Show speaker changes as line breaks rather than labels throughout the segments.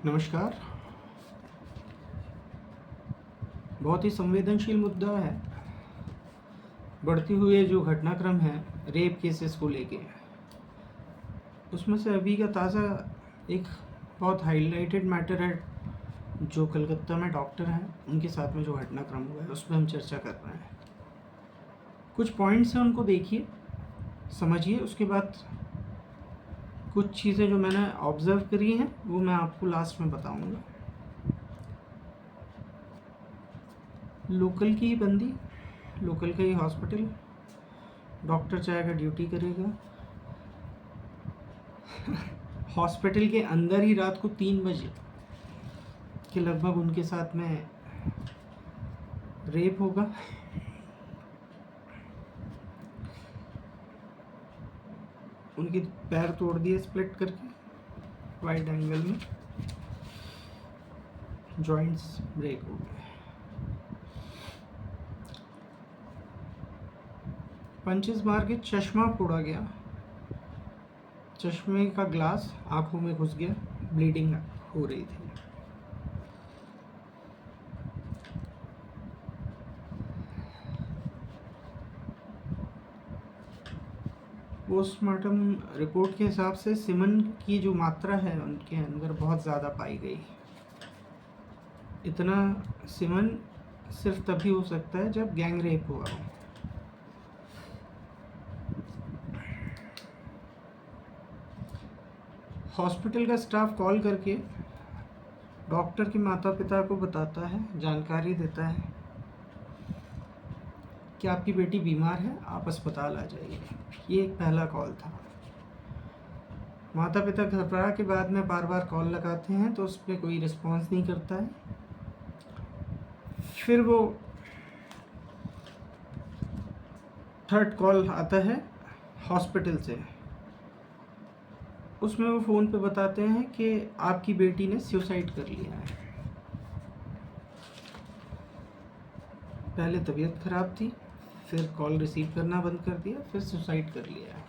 नमस्कार। बहुत ही संवेदनशील मुद्दा है। बढ़ती हुए जो घटनाक्रम है रेप केसेस को लेके, उसमें से अभी का ताज़ा एक बहुत हाईलाइटेड मैटर है जो कलकत्ता में डॉक्टर हैं उनके साथ में जो घटनाक्रम हुआ है उस पर हम चर्चा कर रहे हैं। कुछ पॉइंट्स हैं, उनको देखिए, समझिए, उसके बाद कुछ चीज़ें जो मैंने ऑब्ज़र्व करी हैं वो मैं आपको लास्ट में बताऊंगा। लोकल की ही बंदी, लोकल का ही हॉस्पिटल, डॉक्टर चाहेगा ड्यूटी करेगा। हॉस्पिटल के अंदर ही रात को 3 बजे के लगभग उनके साथ में रेप होगा। उनके पैर तोड़ दिए स्प्लिट करके, वाइड एंगल में जॉइंट्स ब्रेक हो गए। पंचेस मार के चश्मा फोड़ा गया, चश्मे का ग्लास आंखों में घुस गया, ब्लीडिंग हो रही थी। पोस्टमार्टम रिपोर्ट के हिसाब से सीमन की जो मात्रा है उनके अंदर बहुत ज़्यादा पाई गई। इतना सीमन सिर्फ तभी हो सकता है जब गैंग रेप हुआ हो। हॉस्पिटल का स्टाफ कॉल करके डॉक्टर के माता पिता को बताता है, जानकारी देता है कि आपकी बेटी बीमार है, आप अस्पताल आ जाइए। ये एक पहला कॉल था। माता पिता घबरा के बाद में बार बार कॉल लगाते हैं तो उस पर कोई रिस्पॉन्स नहीं करता है। फिर वो थर्ड कॉल आता है हॉस्पिटल से, उसमें वो फ़ोन पे बताते हैं कि आपकी बेटी ने सुसाइड कर लिया है। पहले तबीयत ख़राब थी, फिर कॉल रिसीव करना बंद कर दिया, फिर सुसाइड कर लिया है।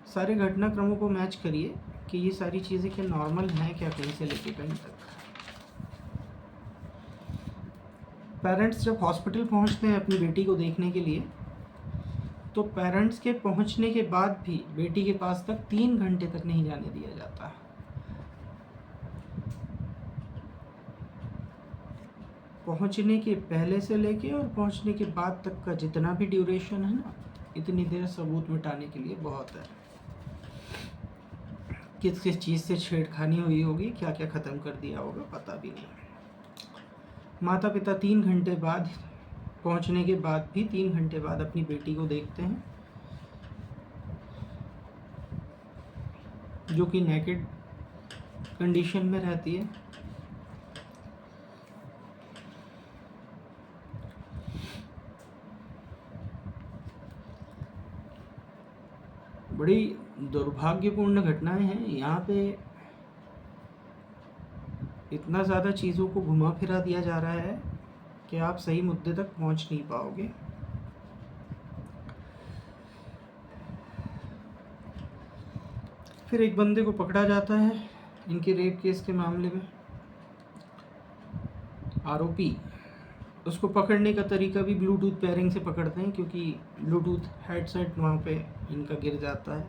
सारे घटनाक्रमों को मैच करिए कि ये सारी चीज़ें क्या नॉर्मल हैं क्या, कहीं से लेके कहीं तक। पेरेंट्स जब हॉस्पिटल पहुंचते हैं अपनी बेटी को देखने के लिए, तो पेरेंट्स के पहुंचने के बाद भी बेटी के पास तक 3 घंटे तक नहीं जाने दिया जाता। पहुंचने के पहले से लेके और पहुंचने के बाद तक का जितना भी ड्यूरेशन है ना, इतनी देर सबूत मिटाने के लिए बहुत है। किस किस चीज़ से छेड़खानी हुई होगी, क्या क्या ख़त्म कर दिया होगा, पता भी नहीं। माता पिता 3 घंटे बाद, पहुंचने के बाद भी 3 घंटे बाद अपनी बेटी को देखते हैं, जो कि नेकेड कंडीशन में रहती है। बड़ी दुर्भाग्यपूर्ण घटनाएं हैं यहाँ पे। इतना ज़्यादा चीज़ों को घुमा फिरा दिया जा रहा है कि आप सही मुद्दे तक पहुँच नहीं पाओगे। फिर एक बंदे को पकड़ा जाता है इनके रेप केस के मामले में, आरोपी। उसको पकड़ने का तरीका भी ब्लूटूथ पेयरिंग से पकड़ते हैं, क्योंकि ब्लूटूथ हेडसेट वहाँ पे इनका गिर जाता है,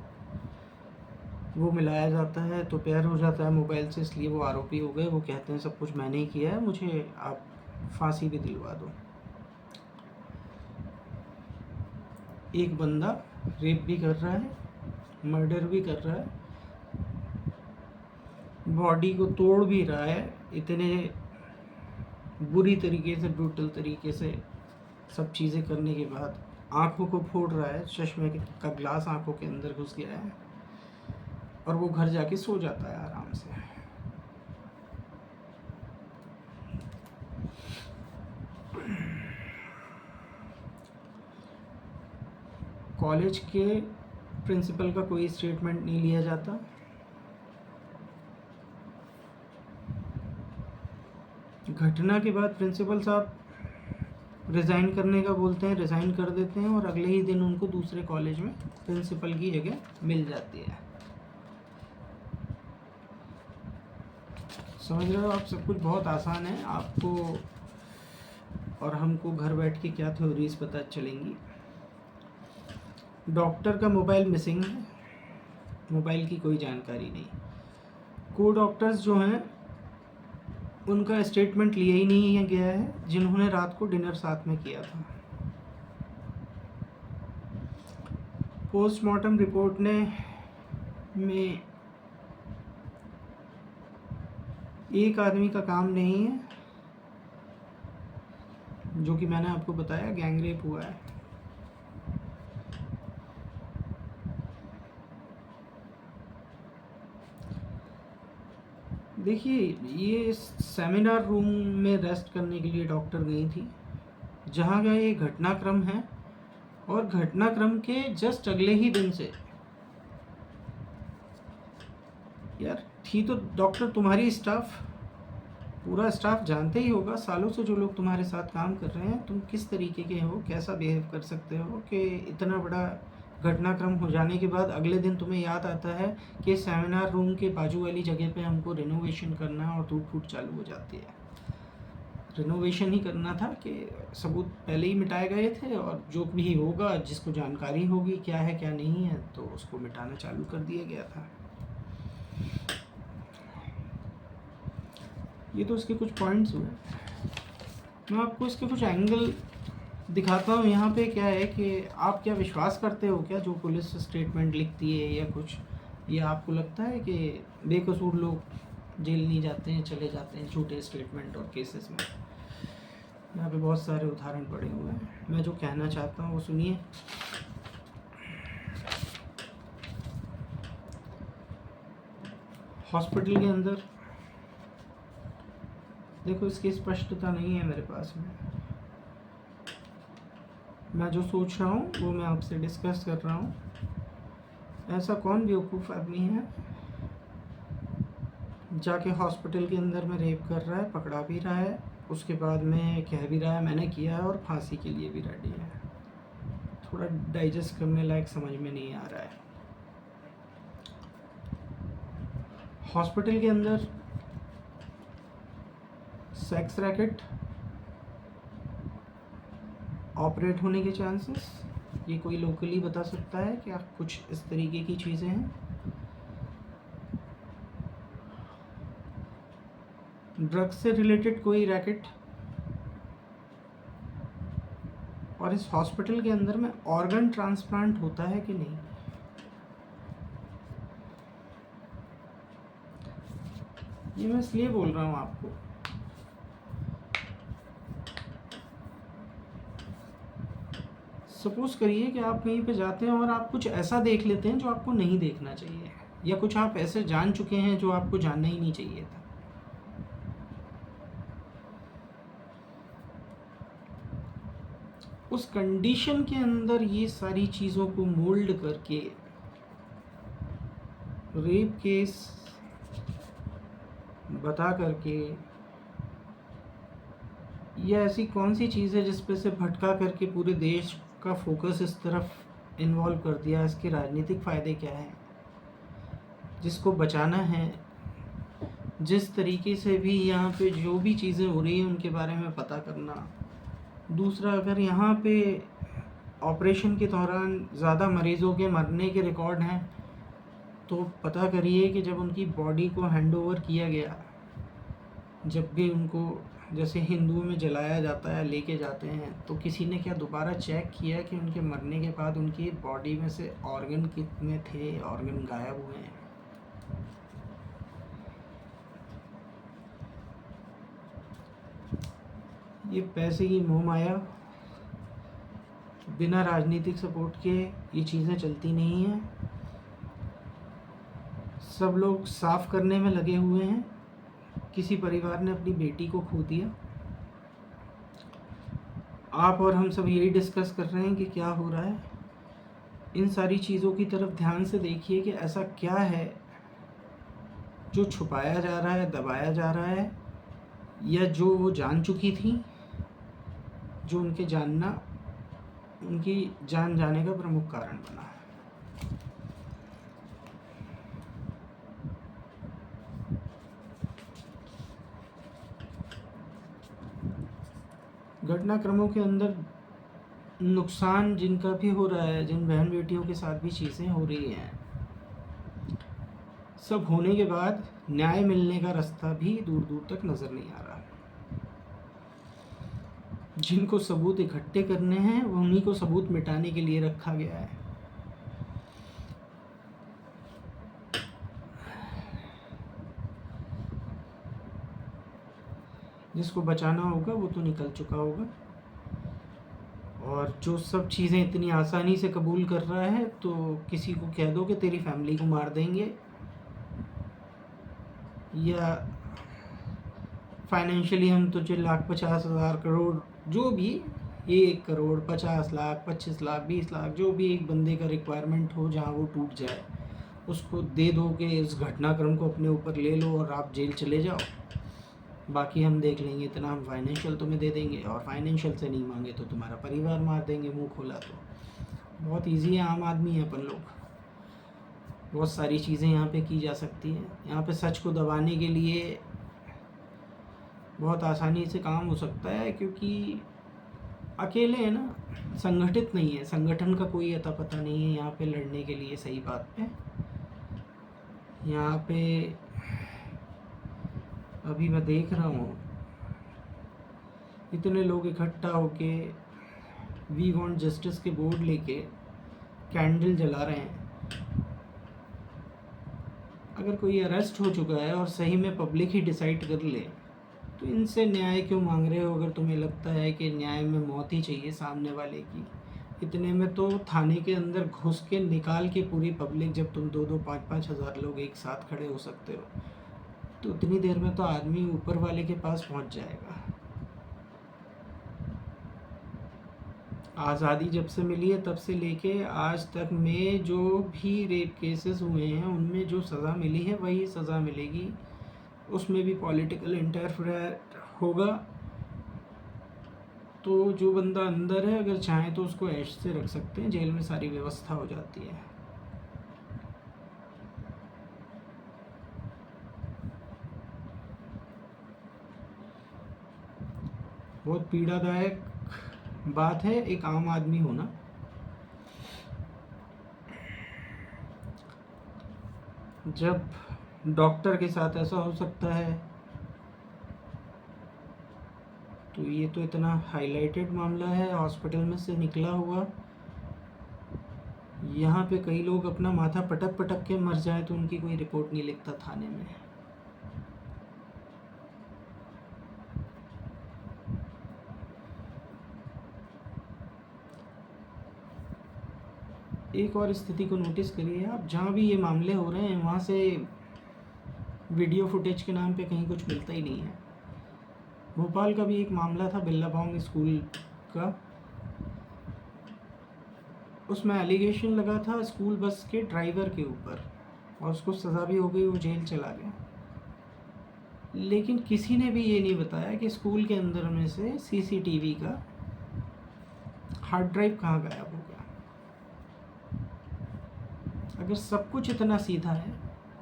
वो मिलाया जाता है तो पेयर हो जाता है मोबाइल से, इसलिए वो आरोपी हो गए। वो कहते हैं सब कुछ मैंने ही किया है, मुझे आप फांसी भी दिलवा दो। एक बंदा रेप भी कर रहा है, मर्डर भी कर रहा है, बॉडी को तोड़ भी रहा है, इतने बुरी तरीके से, ब्रूटल तरीके से सब चीज़ें करने के बाद आँखों को फोड़ रहा है, चश्मे का ग्लास आँखों के अंदर घुस गया है, और वो घर जाके सो जाता है आराम से। कॉलेज के प्रिंसिपल का कोई स्टेटमेंट नहीं लिया जाता। घटना के बाद प्रिंसिपल साहब रिज़ाइन करने का बोलते हैं, रिज़ाइन कर देते हैं, और अगले ही दिन उनको दूसरे कॉलेज में प्रिंसिपल की जगह मिल जाती है। समझ रहे हो आप, सब कुछ बहुत आसान है। आपको और हमको घर बैठ के क्या थ्योरीज पता चलेंगी। डॉक्टर का मोबाइल मिसिंग है, मोबाइल की कोई जानकारी नहीं। को डॉक्टर्स जो हैं उनका स्टेटमेंट लिया ही नहीं गया है, जिन्होंने रात को डिनर साथ में किया था। पोस्टमार्टम रिपोर्ट में एक आदमी का काम नहीं है, जो कि मैंने आपको बताया गैंग रेप हुआ है। देखिए, ये सेमिनार रूम में रेस्ट करने के लिए डॉक्टर गई थी, जहाँ का ये घटनाक्रम है, और घटनाक्रम के जस्ट अगले ही दिन से यार थी तो डॉक्टर तुम्हारी स्टाफ, पूरा स्टाफ जानते ही होगा सालों से जो लोग तुम्हारे साथ काम कर रहे हैं, तुम किस तरीके के हो, कैसा बिहेव कर सकते हो कि इतना बड़ा घटनाक्रम हो जाने के बाद अगले दिन तुम्हें याद आता है कि सेमिनार रूम के बाजू वाली जगह पे हमको रिनोवेशन करना है, और टूट फूट चालू हो जाती है। रिनोवेशन ही करना था कि सबूत पहले ही मिटाए गए थे, और जो भी होगा, जिसको जानकारी होगी क्या है क्या नहीं है, तो उसको मिटाना चालू कर दिया गया था। ये तो उसके कुछ पॉइंट्स हुए। मैं आपको इसके कुछ एंगल दिखाता हूँ। यहाँ पे क्या है कि आप क्या विश्वास करते हो क्या जो पुलिस स्टेटमेंट लिखती है या कुछ, या आपको लगता है कि बेकसूर लोग जेल नहीं जाते हैं, चले जाते हैं झूठे स्टेटमेंट और केसेस में। यहाँ पे बहुत सारे उदाहरण पड़े हुए हैं। मैं जो कहना चाहता हूँ वो सुनिए। हॉस्पिटल के अंदर देखो, इसकी स्पष्टता नहीं है मेरे पास में। मैं जो सोच रहा हूँ वो मैं आपसे डिस्कस कर रहा हूँ। ऐसा कौन बेवकूफ़ आदमी है जाके हॉस्पिटल के अंदर में रेप कर रहा है, पकड़ा भी रहा है, उसके बाद में कह भी रहा है मैंने किया है, और फांसी के लिए भी रेडी है। थोड़ा डाइजेस्ट करने लायक समझ में नहीं आ रहा है। हॉस्पिटल के अंदर सेक्स रैकेट ऑपरेट होने के चांसेस, ये कोई लोकली बता सकता है क्या कुछ इस तरीके की चीज़ें हैं? ड्रग्स से रिलेटेड कोई रैकेट, और इस हॉस्पिटल के अंदर में ऑर्गन ट्रांसप्लांट होता है कि नहीं? ये मैं इसलिए बोल रहा हूँ आपको, सपोज करिए कि आप कहीं पे जाते हैं और आप कुछ ऐसा देख लेते हैं जो आपको नहीं देखना चाहिए, या कुछ आप ऐसे जान चुके हैं जो आपको जानना ही नहीं चाहिए था। उस कंडीशन के अंदर ये सारी चीज़ों को मोल्ड करके रेप केस बता करके, यह ऐसी कौन सी चीज़ है जिस पे से भटका करके पूरे देश का फोकस इस तरफ इन्वॉल्व कर दिया? इसके राजनीतिक फ़ायदे क्या हैं? जिसको बचाना है, जिस तरीके से भी यहाँ पे जो भी चीज़ें हो रही हैं उनके बारे में पता करना। दूसरा, अगर यहाँ पे ऑपरेशन के दौरान ज़्यादा मरीज़ों के मरने के रिकॉर्ड हैं, तो पता करिए कि जब उनकी बॉडी को हैंड ओवर किया गया, जब भी उनको जैसे हिंदुओं में जलाया जाता है, लेके जाते हैं, तो किसी ने क्या दोबारा चेक किया कि उनके मरने के बाद उनकी बॉडी में से ऑर्गन कितने थे, ऑर्गन गायब हुए हैं? ये पैसे की मोह माया, बिना राजनीतिक सपोर्ट के ये चीज़ें चलती नहीं हैं। सब लोग साफ करने में लगे हुए हैं। किसी परिवार ने अपनी बेटी को खो दिया, आप और हम सब यही डिस्कस कर रहे हैं कि क्या हो रहा है। इन सारी चीज़ों की तरफ ध्यान से देखिए कि ऐसा क्या है जो छुपाया जा रहा है, दबाया जा रहा है, या जो वो जान चुकी थी, जो उनके जानना, उनकी जान जाने का प्रमुख कारण बना है। घटनाक्रमों के अंदर नुकसान जिनका भी हो रहा है, जिन बहन बेटियों के साथ भी चीज़ें हो रही हैं, सब होने के बाद न्याय मिलने का रास्ता भी दूर दूर तक नज़र नहीं आ रहा। जिनको सबूत इकट्ठे करने हैं उन्हीं को सबूत मिटाने के लिए रखा गया है। जिसको बचाना होगा वो तो निकल चुका होगा, और जो सब चीज़ें इतनी आसानी से कबूल कर रहा है तो किसी को कह दो कि तेरी फैमिली को मार देंगे, या फाइनेंशियली हम तुझे 1,50,000 करोड़, जो भी 1 करोड़ 50 लाख 25 लाख 20 लाख जो भी एक बंदे का रिक्वायरमेंट हो, जहाँ वो टूट जाए उसको दे दो कि इस घटनाक्रम को अपने ऊपर ले लो और आप जेल चले जाओ, बाकी हम देख लेंगे, इतना हम फाइनेंशियल तुम्हें दे देंगे, और फाइनेंशियल से नहीं मांगे तो तुम्हारा परिवार मार देंगे मुंह खोला तो। बहुत इजी है, आम आदमी है अपन लोग, बहुत सारी चीज़ें यहाँ पे की जा सकती हैं। यहाँ पे सच को दबाने के लिए बहुत आसानी से काम हो सकता है, क्योंकि अकेले है ना, संगठित नहीं है, संगठन का कोई अता पता नहीं है यहाँ पे लड़ने के लिए। सही बात पे यहाँ पे अभी मैं देख रहा हूँ इतने लोग इकट्ठा होके वी वांट जस्टिस के बोर्ड लेके कैंडल जला रहे हैं। अगर कोई अरेस्ट हो चुका है और सही में पब्लिक ही डिसाइड कर ले तो इनसे न्याय क्यों मांग रहे हो? अगर तुम्हें लगता है कि न्याय में मौत ही चाहिए सामने वाले की, इतने में तो थाने के अंदर घुस के निकाल के पूरी पब्लिक, जब तुम 2-2 5-5 हज़ार लोग एक साथ खड़े हो सकते हो तो उतनी देर में तो आदमी ऊपर वाले के पास पहुंच जाएगा। आज़ादी जब से मिली है तब से लेके आज तक में जो भी रेप केसेस हुए हैं उनमें जो सज़ा मिली है वही सज़ा मिलेगी, उसमें भी पॉलिटिकल इंटरफेयर होगा। तो जो बंदा अंदर है अगर चाहे तो उसको ऐश से रख सकते हैं, जेल में सारी व्यवस्था हो जाती है। बहुत पीड़ादायक बात है एक आम आदमी होना। जब डॉक्टर के साथ ऐसा हो सकता है तो ये तो इतना हाईलाइटेड मामला है, हॉस्पिटल में से निकला हुआ। यहाँ पे कई लोग अपना माथा पटक पटक के मर जाए तो उनकी कोई रिपोर्ट नहीं लिखता थाने में। एक और स्थिति को नोटिस करिए आप, जहाँ भी ये मामले हो रहे हैं वहाँ से वीडियो फुटेज के नाम पे कहीं कुछ मिलता ही नहीं है। भोपाल का भी एक मामला था बिल्लाबांग स्कूल का, उसमें एलिगेशन लगा था स्कूल बस के ड्राइवर के ऊपर और उसको सज़ा भी हो गई, वो जेल चला गया। लेकिन किसी ने भी ये नहीं बताया कि स्कूल के अंदर में से सीसीटीवी का हार्ड ड्राइव कहाँ गायब हो गया। अगर सब कुछ इतना सीधा है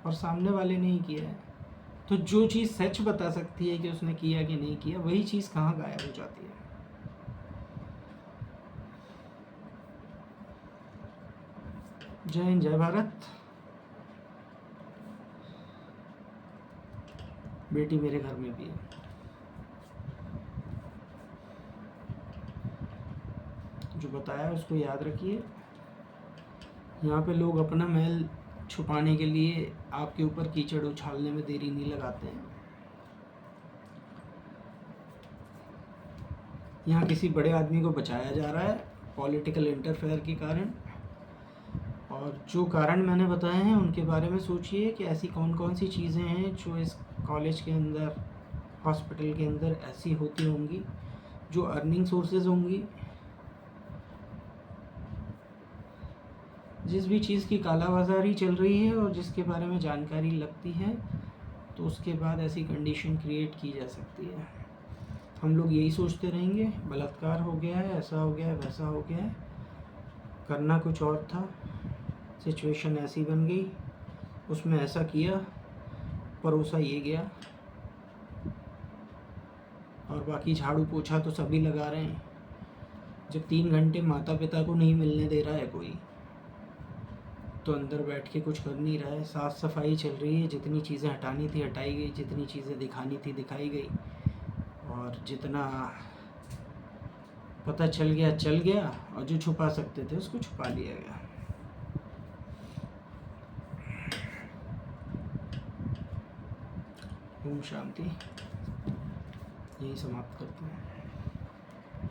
और सामने वाले ने ही किया है तो जो चीज़ सच बता सकती है कि उसने किया कि नहीं किया, वही चीज़ कहाँ गायब हो जाती है। जय हिंद, जय भारत। बेटी मेरे घर में भी है। जो बताया उसको याद रखिए। यहाँ पे लोग अपना मैल छुपाने के लिए आपके ऊपर कीचड़ उछालने में देरी नहीं लगाते हैं। यहाँ किसी बड़े आदमी को बचाया जा रहा है पॉलिटिकल इंटरफेयर के कारण, और जो कारण मैंने बताए हैं उनके बारे में सोचिए कि ऐसी कौन कौन सी चीज़ें हैं जो इस कॉलेज के अंदर, हॉस्पिटल के अंदर ऐसी होती होंगी, जो अर्निंग सोर्सेज होंगी। जिस भी चीज़ की कालाबाजारी चल रही है और जिसके बारे में जानकारी लगती है तो उसके बाद ऐसी कंडीशन क्रिएट की जा सकती है। हम लोग यही सोचते रहेंगे बलात्कार हो गया है, ऐसा हो गया है, वैसा हो गया है। करना कुछ और था, सिचुएशन ऐसी बन गई, उसमें ऐसा किया, परोसा ये गया। और बाकी झाड़ू पोछा तो सभी लगा रहे हैं। जब 3 घंटे माता पिता को नहीं मिलने दे रहा है कोई, तो अंदर बैठ के कुछ कर नहीं रहा है। साफ़ सफाई चल रही है, जितनी चीज़ें हटानी थी हटाई गई, जितनी चीज़ें दिखानी थी दिखाई गई, और जितना पता चल गया चल गया, और जो छुपा सकते थे उसको छुपा लिया गया। ओम शांति। यही समाप्त करते हैं।